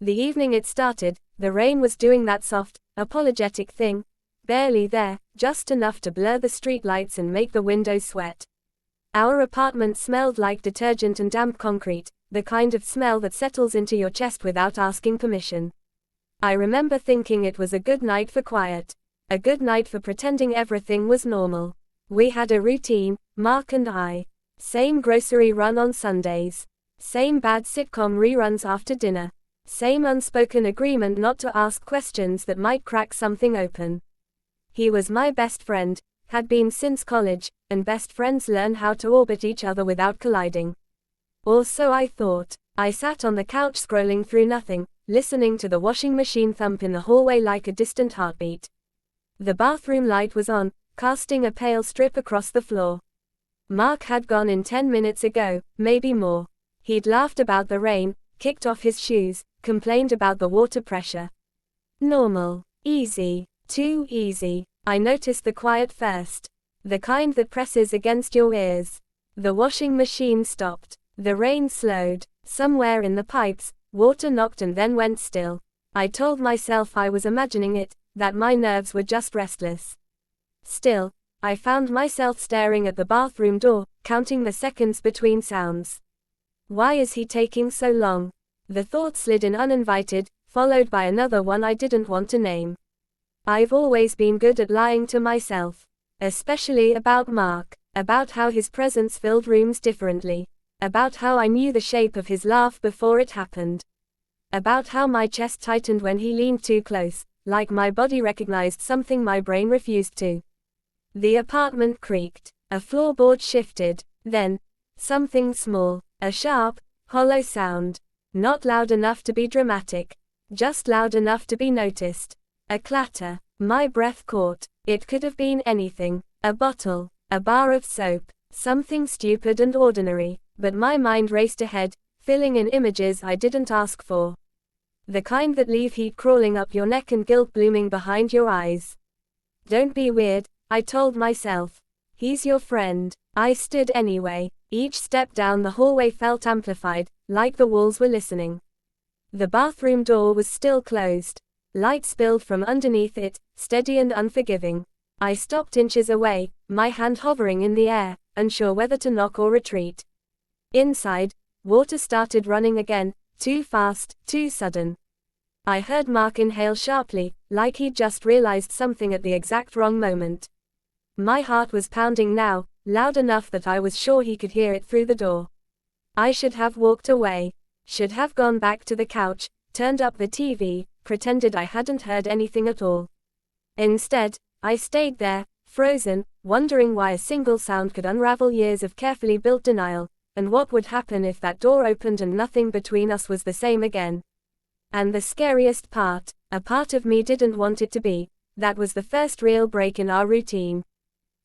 The evening it started, the rain was doing that soft, apologetic thing. Barely there, just enough to blur the streetlights and make the windows sweat. Our apartment smelled like detergent and damp concrete, the kind of smell that settles into your chest without asking permission. I remember thinking it was a good night for quiet. A good night for pretending everything was normal. We had a routine, Mark and I. Same grocery run on Sundays. Same bad sitcom reruns after dinner. Same unspoken agreement not to ask questions that might crack something open. He was my best friend, had been since college, and best friends learn how to orbit each other without colliding. Or so I thought. I sat on the couch scrolling through nothing, listening to the washing machine thump in the hallway like a distant heartbeat. The bathroom light was on, casting a pale strip across the floor. Mark had gone in 10 minutes ago, maybe more. He'd laughed about the rain, kicked off his shoes, complained about the water pressure. Normal. Easy. Too easy. I noticed the quiet first. The kind that presses against your ears. The washing machine stopped. The rain slowed. Somewhere in the pipes, water knocked and then went still. I told myself I was imagining it, that my nerves were just restless. Still, I found myself staring at the bathroom door, counting the seconds between sounds. Why is he taking so long? The thought slid in uninvited, followed by another one I didn't want to name. I've always been good at lying to myself. Especially about Mark. About how his presence filled rooms differently. About how I knew the shape of his laugh before it happened. About how my chest tightened when he leaned too close, like my body recognized something my brain refused to. The apartment creaked. A floorboard shifted. Then, something small. A sharp, hollow sound. Not loud enough to be dramatic. Just loud enough to be noticed. A clatter. My breath caught. It could have been anything. A bottle. A bar of soap. Something stupid and ordinary. But my mind raced ahead, filling in images I didn't ask for. The kind that leave heat crawling up your neck and guilt blooming behind your eyes. Don't be weird, I told myself. He's your friend. I stood anyway. Each step down the hallway felt amplified, like the walls were listening. The bathroom door was still closed. Light spilled from underneath it, steady and unforgiving. I stopped inches away, my hand hovering in the air, unsure whether to knock or retreat. Inside, water started running again, too fast, too sudden. I heard Mark inhale sharply, like he'd just realized something at the exact wrong moment. My heart was pounding now, loud enough that I was sure he could hear it through the door. I should have walked away. Should have gone back to the couch, turned up the TV, pretended I hadn't heard anything at all. Instead, I stayed there, frozen, wondering why a single sound could unravel years of carefully built denial, and what would happen if that door opened and nothing between us was the same again. And the scariest part, a part of me didn't want it to be, that was the first real break in our routine.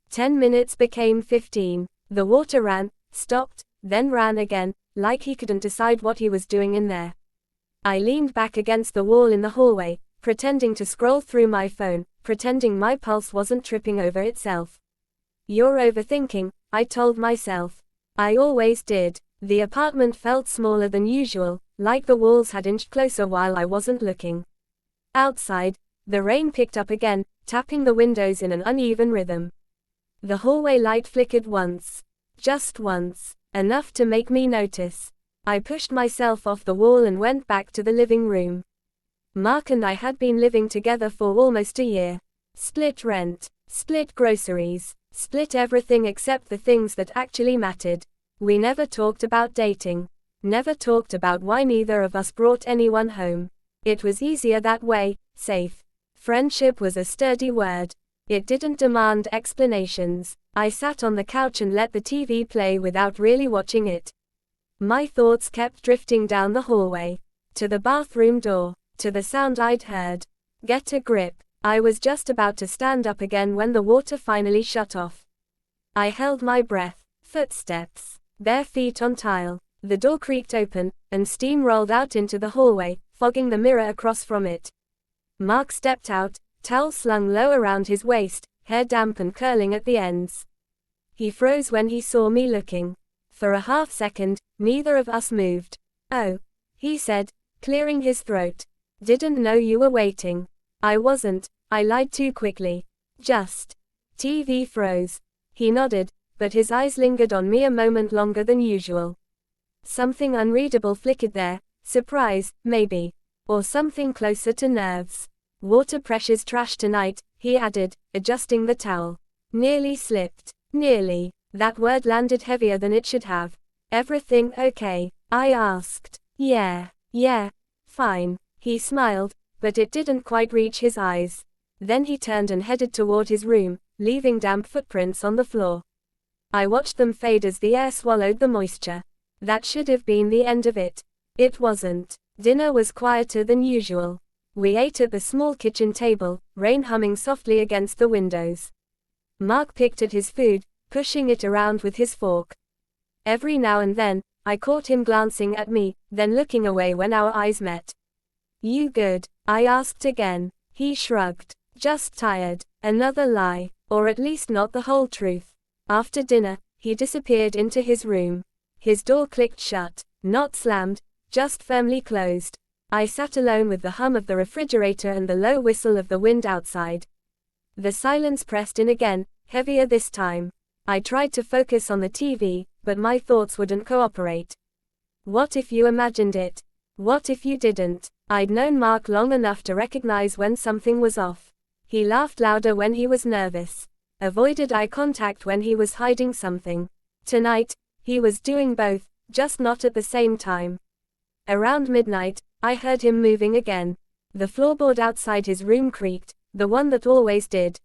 10 minutes became 15. The water ran, stopped, then ran again, like he couldn't decide what he was doing in there. I leaned back against the wall in the hallway, pretending to scroll through my phone, pretending my pulse wasn't tripping over itself. You're overthinking, I told myself. I always did. The apartment felt smaller than usual, like the walls had inched closer while I wasn't looking. Outside, the rain picked up again, tapping the windows in an uneven rhythm. The hallway light flickered once. Just once. Enough to make me notice. I pushed myself off the wall and went back to the living room. Mark and I had been living together for almost a year. Split rent. Split groceries. Split everything except the things that actually mattered. We never talked about dating. Never talked about why neither of us brought anyone home. It was easier that way, safe. Friendship was a sturdy word. It didn't demand explanations. I sat on the couch and let the TV play without really watching it. My thoughts kept drifting down the hallway. To the bathroom door. To the sound I'd heard. Get a grip. I was just about to stand up again when the water finally shut off. I held my breath. Footsteps. Bare feet on tile. The door creaked open, and steam rolled out into the hallway, fogging the mirror across from it. Mark stepped out, towel slung low around his waist, hair damp and curling at the ends. He froze when he saw me looking. For a half second, neither of us moved. Oh, he said, clearing his throat. Didn't know you were waiting. I wasn't, I lied too quickly. Just. TV froze. He nodded, but his eyes lingered on me a moment longer than usual. Something unreadable flickered there, surprise, maybe. Or something closer to nerves. Water pressure's trash tonight, he added, adjusting the towel. Nearly slipped. Nearly. That word landed heavier than it should have. Everything okay? I asked. Yeah, fine. He smiled, but it didn't quite reach his eyes. Then he turned and headed toward his room, leaving damp footprints on the floor. I watched them fade as the air swallowed the moisture. That should have been the end of it. It wasn't. Dinner was quieter than usual. We ate at the small kitchen table, rain humming softly against the windows. Mark picked at his food, pushing it around with his fork. Every now and then, I caught him glancing at me, then looking away when our eyes met. You good? I asked again. He shrugged. Just tired. Another lie, or at least not the whole truth. After dinner, he disappeared into his room. His door clicked shut, not slammed, just firmly closed. I sat alone with the hum of the refrigerator and the low whistle of the wind outside. The silence pressed in again, heavier this time. I tried to focus on the TV, but my thoughts wouldn't cooperate. What if you imagined it? What if you didn't? I'd known Mark long enough to recognize when something was off. He laughed louder when he was nervous. Avoided eye contact when he was hiding something. Tonight, he was doing both, just not at the same time. Around midnight, I heard him moving again. The floorboard outside his room creaked, the one that always did.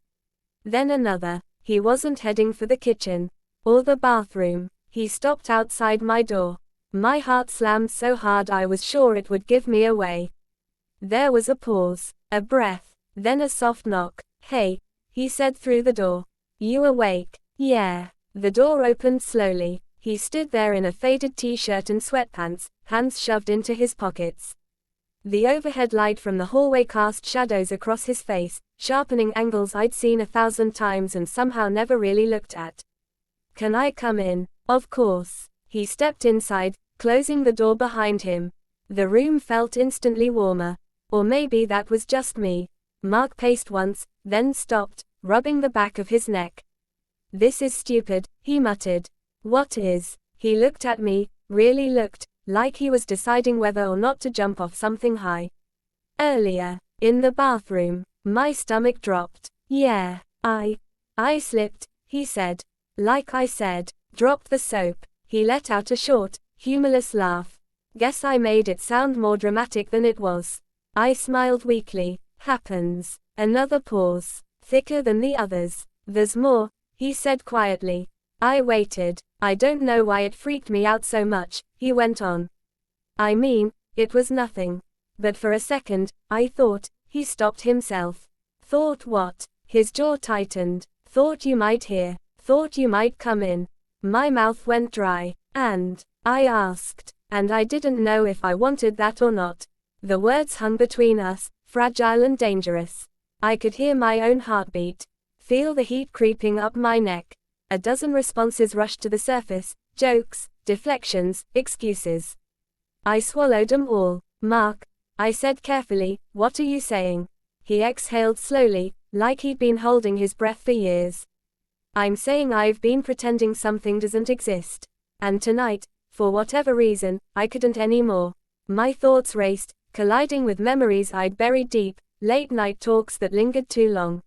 Then another. He wasn't heading for the kitchen. Or the bathroom. He stopped outside my door. My heart slammed so hard I was sure it would give me away. There was a pause, a breath, then a soft knock. Hey, he said through the door. You awake? Yeah. The door opened slowly. He stood there in a faded t-shirt and sweatpants, hands shoved into his pockets. The overhead light from the hallway cast shadows across his face, sharpening angles I'd seen 1,000 times and somehow never really looked at. Can I come in? Of course. He stepped inside, closing the door behind him. The room felt instantly warmer. Or maybe that was just me. Mark paced once, then stopped, rubbing the back of his neck. This is stupid, he muttered. What is? He looked at me, really looked, like he was deciding whether or not to jump off something high. Earlier, in the bathroom, my stomach dropped. Yeah, I slipped, he said. Like I said, dropped the soap. He let out a short, humorless laugh. Guess I made it sound more dramatic than it was. I smiled weakly. Happens. Another pause. Thicker than the others. There's more, he said quietly. I waited. I don't know why it freaked me out so much, he went on. I mean, it was nothing. But for a second, I thought, he stopped himself. Thought what? His jaw tightened. Thought you might hear. Thought you might come in. My mouth went dry. And, I asked. And I didn't know if I wanted that or not. The words hung between us, fragile and dangerous. I could hear my own heartbeat. Feel the heat creeping up my neck. A dozen responses rushed to the surface, jokes, deflections, excuses. I swallowed them all. Mark, I said carefully, what are you saying? He exhaled slowly, like he'd been holding his breath for years. I'm saying I've been pretending something doesn't exist. And tonight, for whatever reason, I couldn't anymore. My thoughts raced, colliding with memories I'd buried deep, late night talks that lingered too long.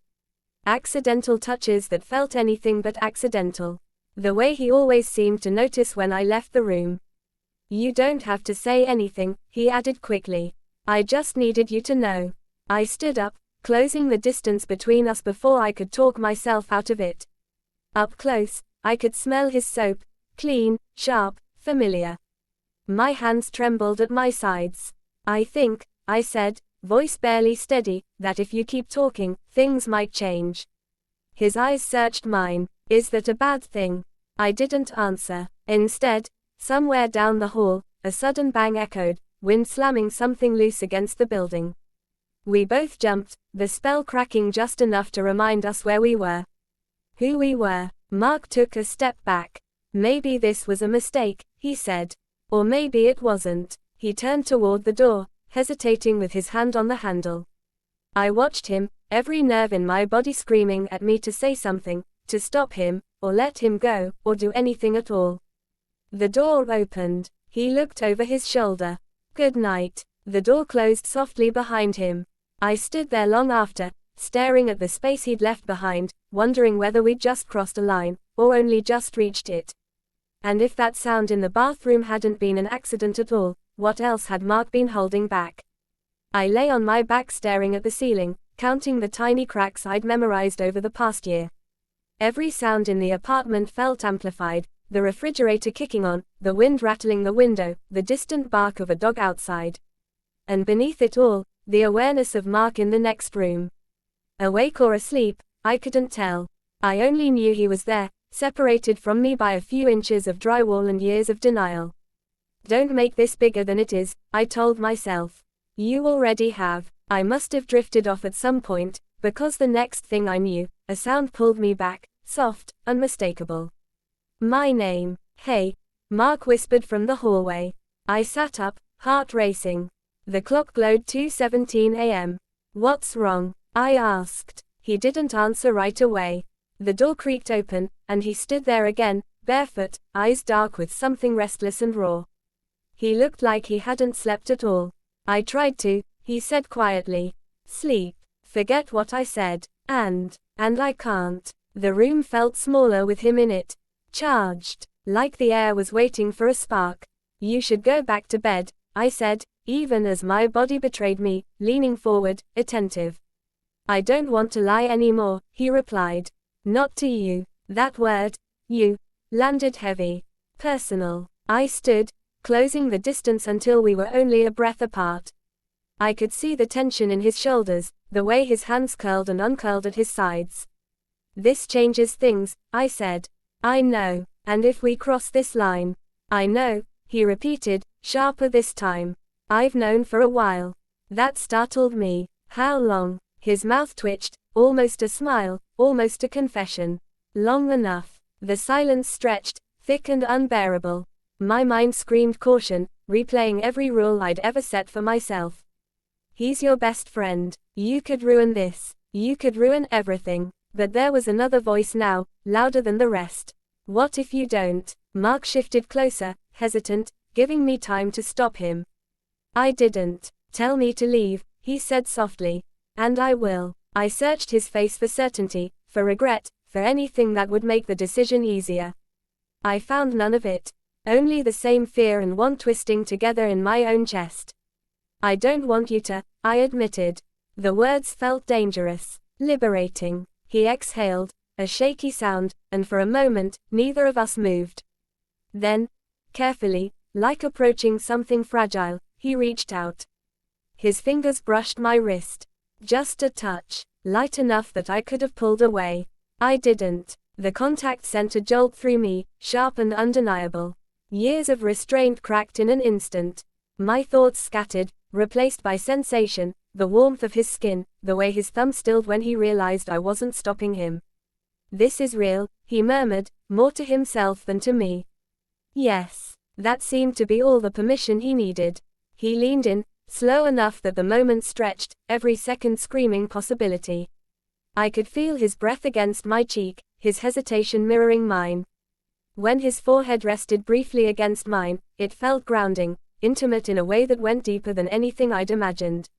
Accidental touches that felt anything but accidental. The way he always seemed to notice when I left the room. You don't have to say anything, he added quickly. I just needed you to know. I stood up, closing the distance between us before I could talk myself out of it. Up close, I could smell his soap, clean, sharp, familiar. My hands trembled at my sides. I think, I said, voice barely steady, that if you keep talking, things might change. His eyes searched mine. Is that a bad thing? I didn't answer. Instead, somewhere down the hall, a sudden bang echoed, wind slamming something loose against the building. We both jumped, the spell cracking just enough to remind us where we were. Who we were. Mark took a step back. Maybe this was a mistake, he said. Or maybe it wasn't. He turned toward the door, hesitating with his hand on the handle. I watched him, every nerve in my body screaming at me to say something, to stop him, or let him go, or do anything at all. The door opened. He looked over his shoulder. Good night. The door closed softly behind him. I stood there long after, staring at the space he'd left behind, wondering whether we'd just crossed a line, or only just reached it. And if that sound in the bathroom hadn't been an accident at all, what else had Mark been holding back? I lay on my back staring at the ceiling, counting the tiny cracks I'd memorized over the past year. Every sound in the apartment felt amplified, the refrigerator kicking on, the wind rattling the window, the distant bark of a dog outside. And beneath it all, the awareness of Mark in the next room. Awake or asleep, I couldn't tell. I only knew he was there, separated from me by a few inches of drywall and years of denial. Don't make this bigger than it is, I told myself. You already have. I must have drifted off at some point, because the next thing I knew, a sound pulled me back, soft, unmistakable. My name. Hey, Mark whispered from the hallway. I sat up, heart racing. The clock glowed 2:17 a.m. What's wrong? I asked. He didn't answer right away. The door creaked open, and he stood there again, barefoot, eyes dark with something restless and raw. He looked like he hadn't slept at all. I tried to, he said quietly. Sleep. Forget what I said. And I can't. The room felt smaller with him in it. Charged. Like the air was waiting for a spark. You should go back to bed, I said, even as my body betrayed me, leaning forward, attentive. I don't want to lie anymore, he replied. Not to you. That word, you, landed heavy. Personal. I stood, closing the distance until we were only a breath apart. I could see the tension in his shoulders, the way his hands curled and uncurled at his sides. This changes things, I said. I know. And if we cross this line? I know, he repeated, sharper this time. I've known for a while. That startled me. How long? His mouth twitched, almost a smile, almost a confession. Long enough. The silence stretched, thick and unbearable. My mind screamed caution, replaying every rule I'd ever set for myself. He's your best friend. You could ruin this. You could ruin everything. But there was another voice now, louder than the rest. What if you don't? Mark shifted closer, hesitant, giving me time to stop him. I didn't. Tell me to leave, he said softly. And I will. I searched his face for certainty, for regret, for anything that would make the decision easier. I found none of it. Only the same fear and want twisting together in my own chest. I don't want you to, I admitted. The words felt dangerous, liberating. He exhaled, a shaky sound, and for a moment, neither of us moved. Then, carefully, like approaching something fragile, he reached out. His fingers brushed my wrist. Just a touch, light enough that I could have pulled away. I didn't. The contact sent a jolt through me, sharp and undeniable. Years of restraint cracked in an instant. My thoughts scattered, replaced by sensation, the warmth of his skin, the way his thumb stilled when he realized I wasn't stopping him. This is real, he murmured, more to himself than to me. Yes. That seemed to be all the permission he needed. He leaned in, slow enough that the moment stretched, every second screaming possibility. I could feel his breath against my cheek, his hesitation mirroring mine. When his forehead rested briefly against mine, it felt grounding, intimate in a way that went deeper than anything I'd imagined.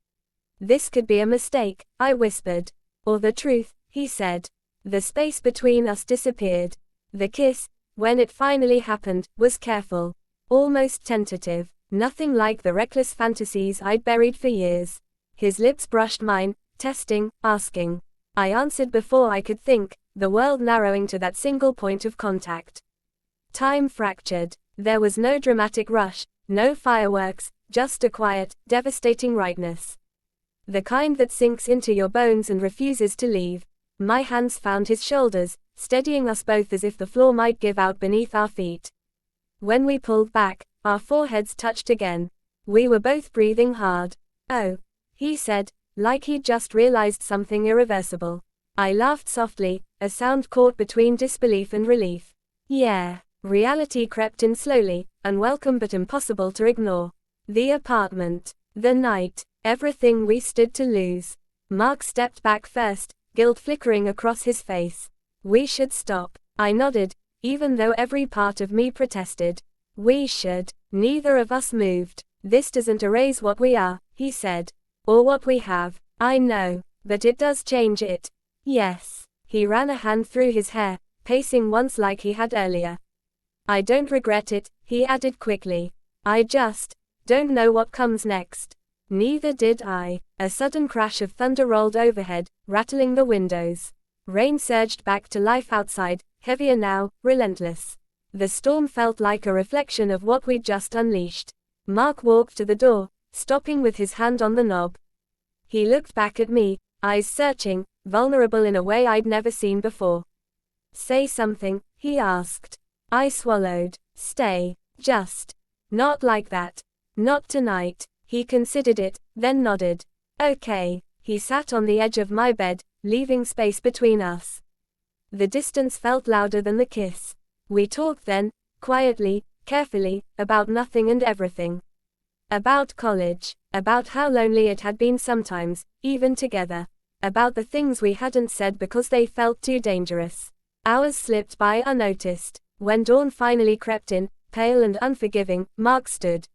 This could be a mistake, I whispered. Or the truth, he said. The space between us disappeared. The kiss, when it finally happened, was careful. Almost tentative. Nothing like the reckless fantasies I'd buried for years. His lips brushed mine, testing, asking. I answered before I could think, the world narrowing to that single point of contact. Time fractured. There was no dramatic rush, no fireworks, just a quiet, devastating rightness. The kind that sinks into your bones and refuses to leave. My hands found his shoulders, steadying us both as if the floor might give out beneath our feet. When we pulled back, our foreheads touched again. We were both breathing hard. Oh, he said, like he'd just realized something irreversible. I laughed softly, a sound caught between disbelief and relief. Yeah. Reality crept in slowly, unwelcome but impossible to ignore. The apartment. The night, everything we stood to lose. Mark stepped back first, guilt flickering across his face. We should stop. I nodded, even though every part of me protested. We should. Neither of us moved. This doesn't erase what we are, he said. Or what we have. I know. But it does change it. Yes. He ran a hand through his hair, pacing once like he had earlier. I don't regret it, he added quickly. I just don't know what comes next. Neither did I. A sudden crash of thunder rolled overhead, rattling the windows. Rain surged back to life outside, heavier now, relentless. The storm felt like a reflection of what we'd just unleashed. Mark walked to the door, stopping with his hand on the knob. He looked back at me, eyes searching, vulnerable in a way I'd never seen before. Say something, he asked. I swallowed. Stay. Just. Not like that. Not tonight. He considered it, then nodded. Okay. He sat on the edge of my bed, leaving space between us. The distance felt louder than the kiss. We talked then, quietly, carefully, about nothing and everything. About college, about how lonely it had been sometimes, even together. About the things we hadn't said because they felt too dangerous. Hours slipped by unnoticed. When dawn finally crept in, pale and unforgiving, Mark stood.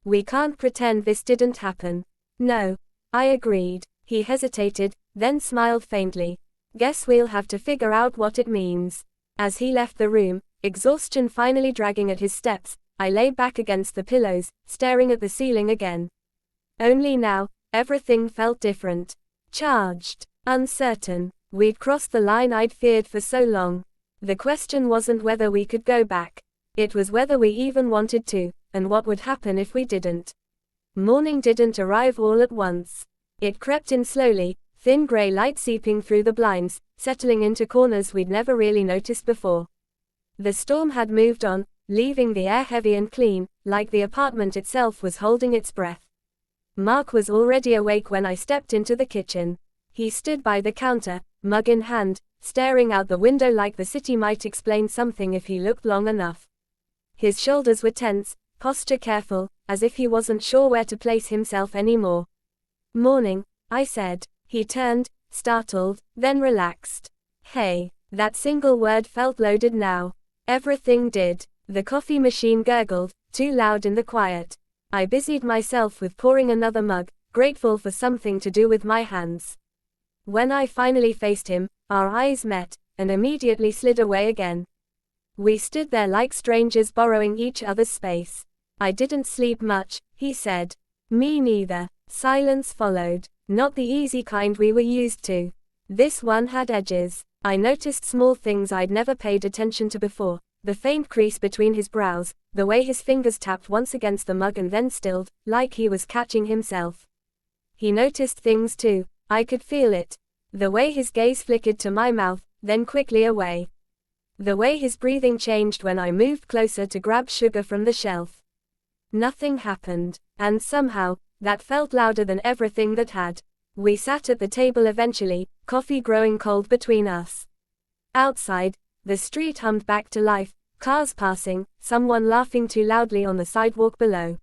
We can't pretend this didn't happen. No. I agreed. He hesitated, then smiled faintly. Guess we'll have to figure out what it means. As he left the room, exhaustion finally dragging at his steps, I lay back against the pillows, staring at the ceiling again. Only now, everything felt different. Charged. Uncertain. We'd crossed the line I'd feared for so long. The question wasn't whether we could go back. It was whether we even wanted to, and what would happen if we didn't. Morning didn't arrive all at once. It crept in slowly, thin gray light seeping through the blinds, settling into corners we'd never really noticed before. The storm had moved on, leaving the air heavy and clean, like the apartment itself was holding its breath. Mark was already awake when I stepped into the kitchen. He stood by the counter, mug in hand, staring out the window like the city might explain something if he looked long enough. His shoulders were tense, posture careful, as if he wasn't sure where to place himself anymore. Morning, I said. He turned, startled, then relaxed. Hey, that single word felt loaded now. Everything did. The coffee machine gurgled, too loud in the quiet. I busied myself with pouring another mug, grateful for something to do with my hands. When I finally faced him, our eyes met, and immediately slid away again. We stood there like strangers borrowing each other's space. I didn't sleep much, he said. Me neither. Silence followed. Not the easy kind we were used to. This one had edges. I noticed small things I'd never paid attention to before. The faint crease between his brows, the way his fingers tapped once against the mug and then stilled, like he was catching himself. He noticed things too. I could feel it. The way his gaze flickered to my mouth, then quickly away. The way his breathing changed when I moved closer to grab sugar from the shelf. Nothing happened, and somehow, that felt louder than everything that had. We sat at the table eventually, coffee growing cold between us. Outside, the street hummed back to life, cars passing, someone laughing too loudly on the sidewalk below.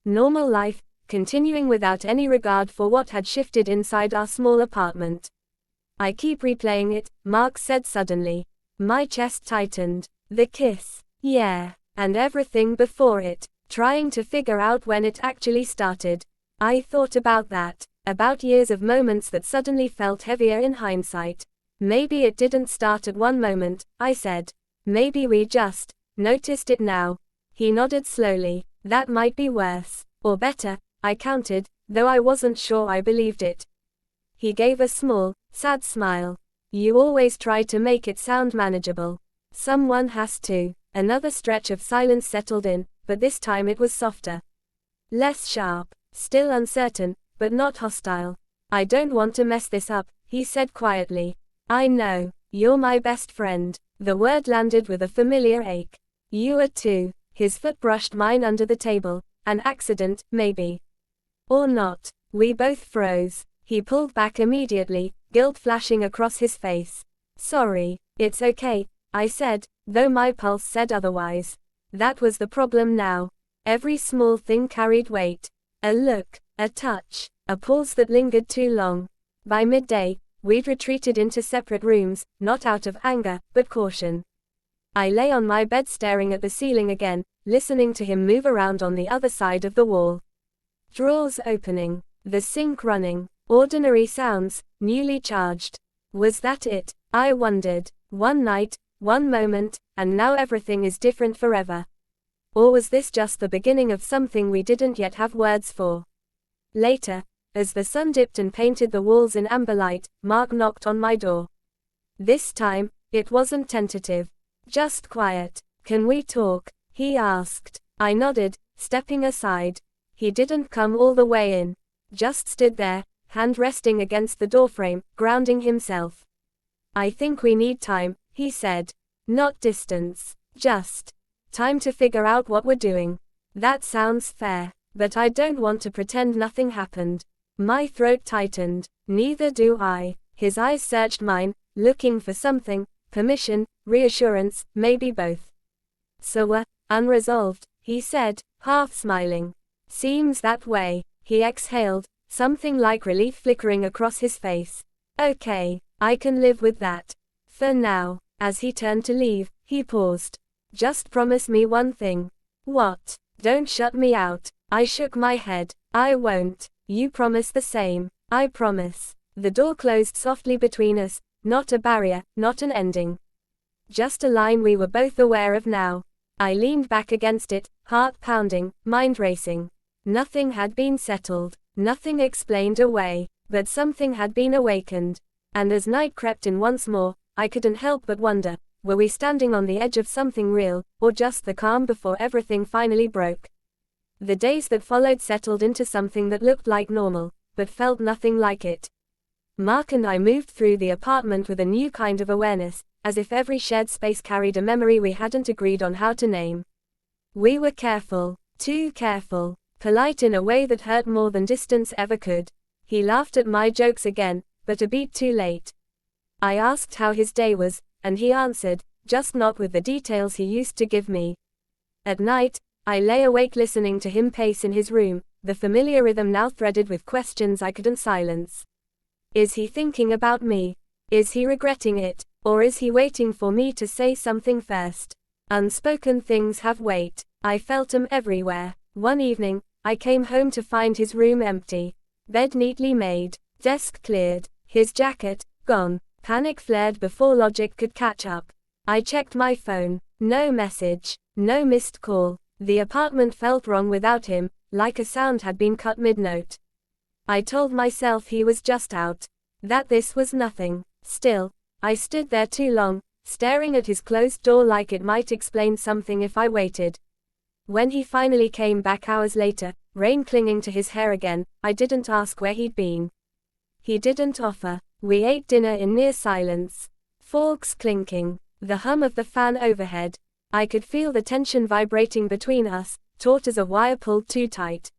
Normal life, continuing without any regard for what had shifted inside our small apartment. I keep replaying it, Mark said suddenly. My chest tightened. The kiss. Yeah. And everything before it. Trying to figure out when it actually started. I thought about that. About years of moments that suddenly felt heavier in hindsight. Maybe it didn't start at one moment, I said. Maybe we just noticed it now. He nodded slowly. That might be worse. Or better, I countered, though I wasn't sure I believed it. He gave a small, sad smile. You always try to make it sound manageable. Someone has to. Another stretch of silence settled in, but this time it was softer. Less sharp. Still uncertain, but not hostile. I don't want to mess this up, he said quietly. I know. You're my best friend. The word landed with a familiar ache. You are too. His foot brushed mine under the table. An accident, maybe. Or not. We both froze. He pulled back immediately, guilt flashing across his face. Sorry. It's okay, I said, though my pulse said otherwise. That was the problem now. Every small thing carried weight. A look. A touch. A pause that lingered too long. By midday, we'd retreated into separate rooms, not out of anger, but caution. I lay on my bed staring at the ceiling again, listening to him move around on the other side of the wall. Drawers opening. The sink running. Ordinary sounds, newly charged. Was that it? I wondered. One night, one moment, and now everything is different forever. Or was this just the beginning of something we didn't yet have words for? Later, as the sun dipped and painted the walls in amber light, Mark knocked on my door. This time, it wasn't tentative. Just quiet. "Can we talk?" he asked. I nodded, stepping aside. He didn't come all the way in. Just stood there, hand resting against the doorframe, grounding himself. "I think we need time," he said. "Not distance. Just time to figure out what we're doing." That sounds fair. But I don't want to pretend nothing happened. My throat tightened. Neither do I. His eyes searched mine, looking for something, permission, reassurance, maybe both. "So we're unresolved," he said, half smiling. "Seems that way." He exhaled, something like relief flickering across his face. "Okay, I can live with that. For now." As he turned to leave, he paused. "Just promise me one thing." "What?" "Don't shut me out." I shook my head. "I won't." "You promise the same." "I promise." The door closed softly between us, not a barrier, not an ending. Just a line we were both aware of now. I leaned back against it, heart pounding, mind racing. Nothing had been settled, nothing explained away, but something had been awakened. And as night crept in once more, I couldn't help but wonder, were we standing on the edge of something real, or just the calm before everything finally broke? The days that followed settled into something that looked like normal, but felt nothing like it. Mark and I moved through the apartment with a new kind of awareness, as if every shared space carried a memory we hadn't agreed on how to name. We were careful, too careful, polite in a way that hurt more than distance ever could. He laughed at my jokes again, but a beat too late. I asked how his day was, and he answered, just not with the details he used to give me. At night, I lay awake listening to him pace in his room, the familiar rhythm now threaded with questions I couldn't silence. Is he thinking about me? Is he regretting it? Or is he waiting for me to say something first? Unspoken things have weight. I felt them everywhere. One evening, I came home to find his room empty. Bed neatly made. Desk cleared. His jacket, gone. Panic flared before logic could catch up. I checked my phone. No message. No missed call. The apartment felt wrong without him, like a sound had been cut mid-note. I told myself he was just out. That this was nothing. Still, I stood there too long, staring at his closed door like it might explain something if I waited. When he finally came back hours later, rain clinging to his hair again, I didn't ask where he'd been. He didn't offer. We ate dinner in near silence. Forks clinking. The hum of the fan overhead. I could feel the tension vibrating between us, taut as a wire pulled too tight.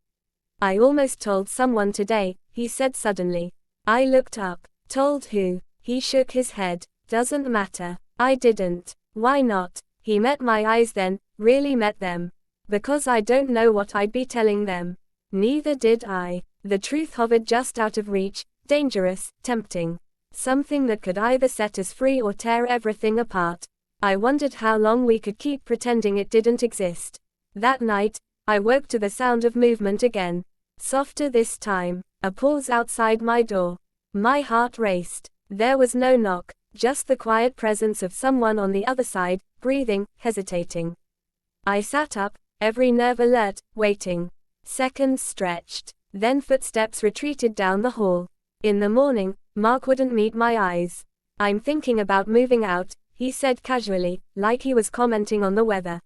"I almost told someone today," he said suddenly. I looked up. "Told who?" He shook his head. "Doesn't matter." I didn't. "Why not?" He met my eyes then, really met them. "Because I don't know what I'd be telling them." Neither did I. The truth hovered just out of reach, dangerous, tempting. Something that could either set us free or tear everything apart. I wondered how long we could keep pretending it didn't exist. That night, I woke to the sound of movement again. Softer this time. A pause outside my door. My heart raced. There was no knock, just the quiet presence of someone on the other side, breathing, hesitating. I sat up, every nerve alert, waiting. Seconds stretched. Then footsteps retreated down the hall. In the morning, Mark wouldn't meet my eyes. "I'm thinking about moving out," he said casually, like he was commenting on the weather.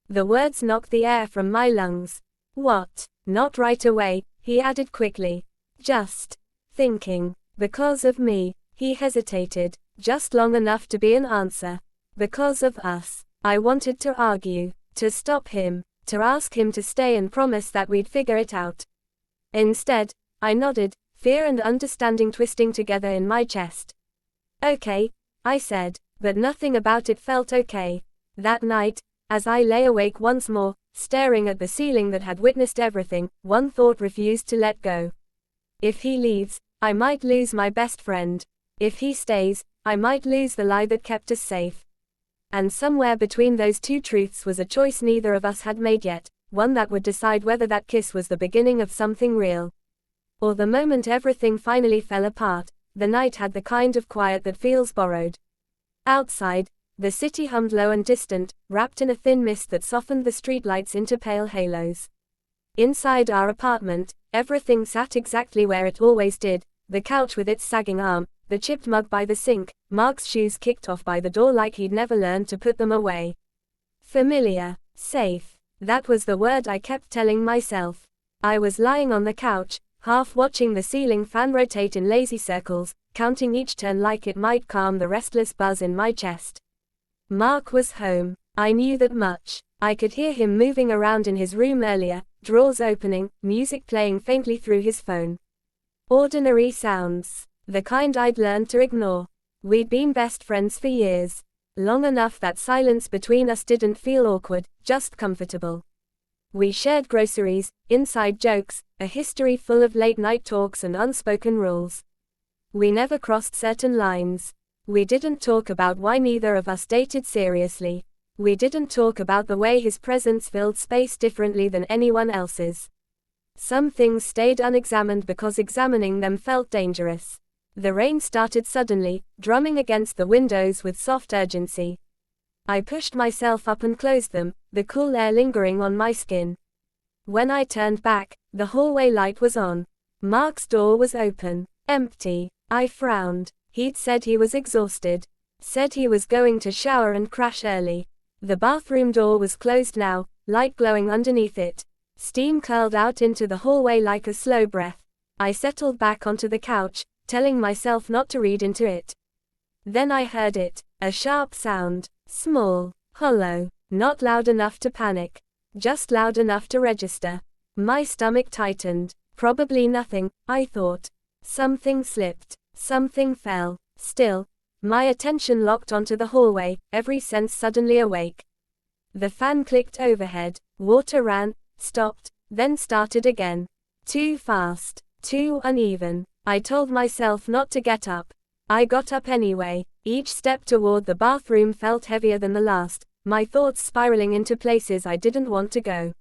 The words knocked the air from my lungs. "What?" "Not right away," he added quickly. "Just thinking. Because of me." He hesitated, just long enough to be an answer. "Because of us." I wanted to argue, to stop him, to ask him to stay and promise that we'd figure it out. Instead, I nodded, fear and understanding twisting together in my chest. "Okay," I said, but nothing about it felt okay. That night, as I lay awake once more, staring at the ceiling that had witnessed everything. One thought refused to let go. If he leaves, I might lose my best friend. If he stays, I might lose the lie that kept us safe. And somewhere between those two truths was a choice neither of us had made yet, one that would decide whether that kiss was the beginning of something real. Or the moment everything finally fell apart. The night had the kind of quiet that feels borrowed. Outside, the city hummed low and distant, wrapped in a thin mist that softened the streetlights into pale halos. Inside our apartment, everything sat exactly where it always did, the couch with its sagging arm, the chipped mug by the sink, Mark's shoes kicked off by the door like he'd never learned to put them away. Familiar, safe, that was the word I kept telling myself. I was lying on the couch, half watching the ceiling fan rotate in lazy circles, counting each turn like it might calm the restless buzz in my chest. Mark was home. I knew that much. I could hear him moving around in his room earlier, drawers opening, music playing faintly through his phone. Ordinary sounds. The kind I'd learned to ignore. We'd been best friends for years. Long enough that silence between us didn't feel awkward, just comfortable. We shared groceries, inside jokes, a history full of late-night talks and unspoken rules. We never crossed certain lines. We didn't talk about why neither of us dated seriously. We didn't talk about the way his presence filled space differently than anyone else's. Some things stayed unexamined because examining them felt dangerous. The rain started suddenly, drumming against the windows with soft urgency. I pushed myself up and closed them, the cool air lingering on my skin. When I turned back, the hallway light was on. Mark's door was open. Empty. I frowned. He'd said he was exhausted. Said he was going to shower and crash early. The bathroom door was closed now, light glowing underneath it. Steam curled out into the hallway like a slow breath. I settled back onto the couch, telling myself not to read into it. Then I heard it. A sharp sound. Small. Hollow. Not loud enough to panic. Just loud enough to register. My stomach tightened. Probably nothing, I thought. Something slipped. Something fell. Still, my attention locked onto the hallway, every sense suddenly awake. The fan clicked overhead. Water ran, stopped, then started again. Too fast. Too uneven. I told myself not to get up. I got up anyway. Each step toward the bathroom felt heavier than the last, my thoughts spiraling into places I didn't want to go.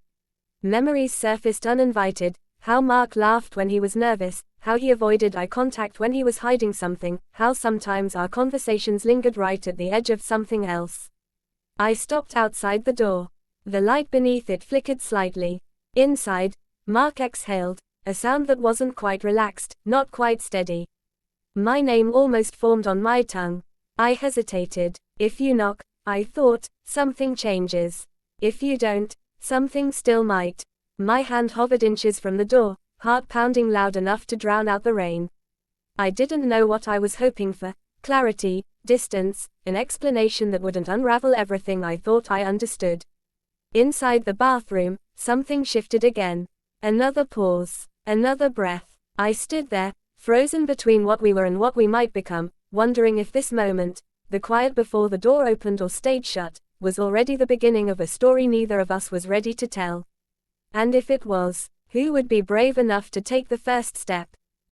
Memories surfaced uninvited, how Mark laughed when he was nervous, how he avoided eye contact when he was hiding something, how sometimes our conversations lingered right at the edge of something else. I stopped outside the door. The light beneath it flickered slightly. Inside, Mark exhaled, a sound that wasn't quite relaxed, not quite steady. My name almost formed on my tongue. I hesitated. If you knock, I thought, something changes. If you don't, something still might. My hand hovered inches from the door, heart pounding loud enough to drown out the rain. I didn't know what I was hoping for: clarity, distance, an explanation that wouldn't unravel everything I thought I understood. Inside the bathroom, something shifted again. Another pause. Another breath. I stood there, frozen between what we were and what we might become, wondering if this moment, the quiet before the door opened or stayed shut, was already the beginning of a story neither of us was ready to tell. And if it was, who would be brave enough to take the first step?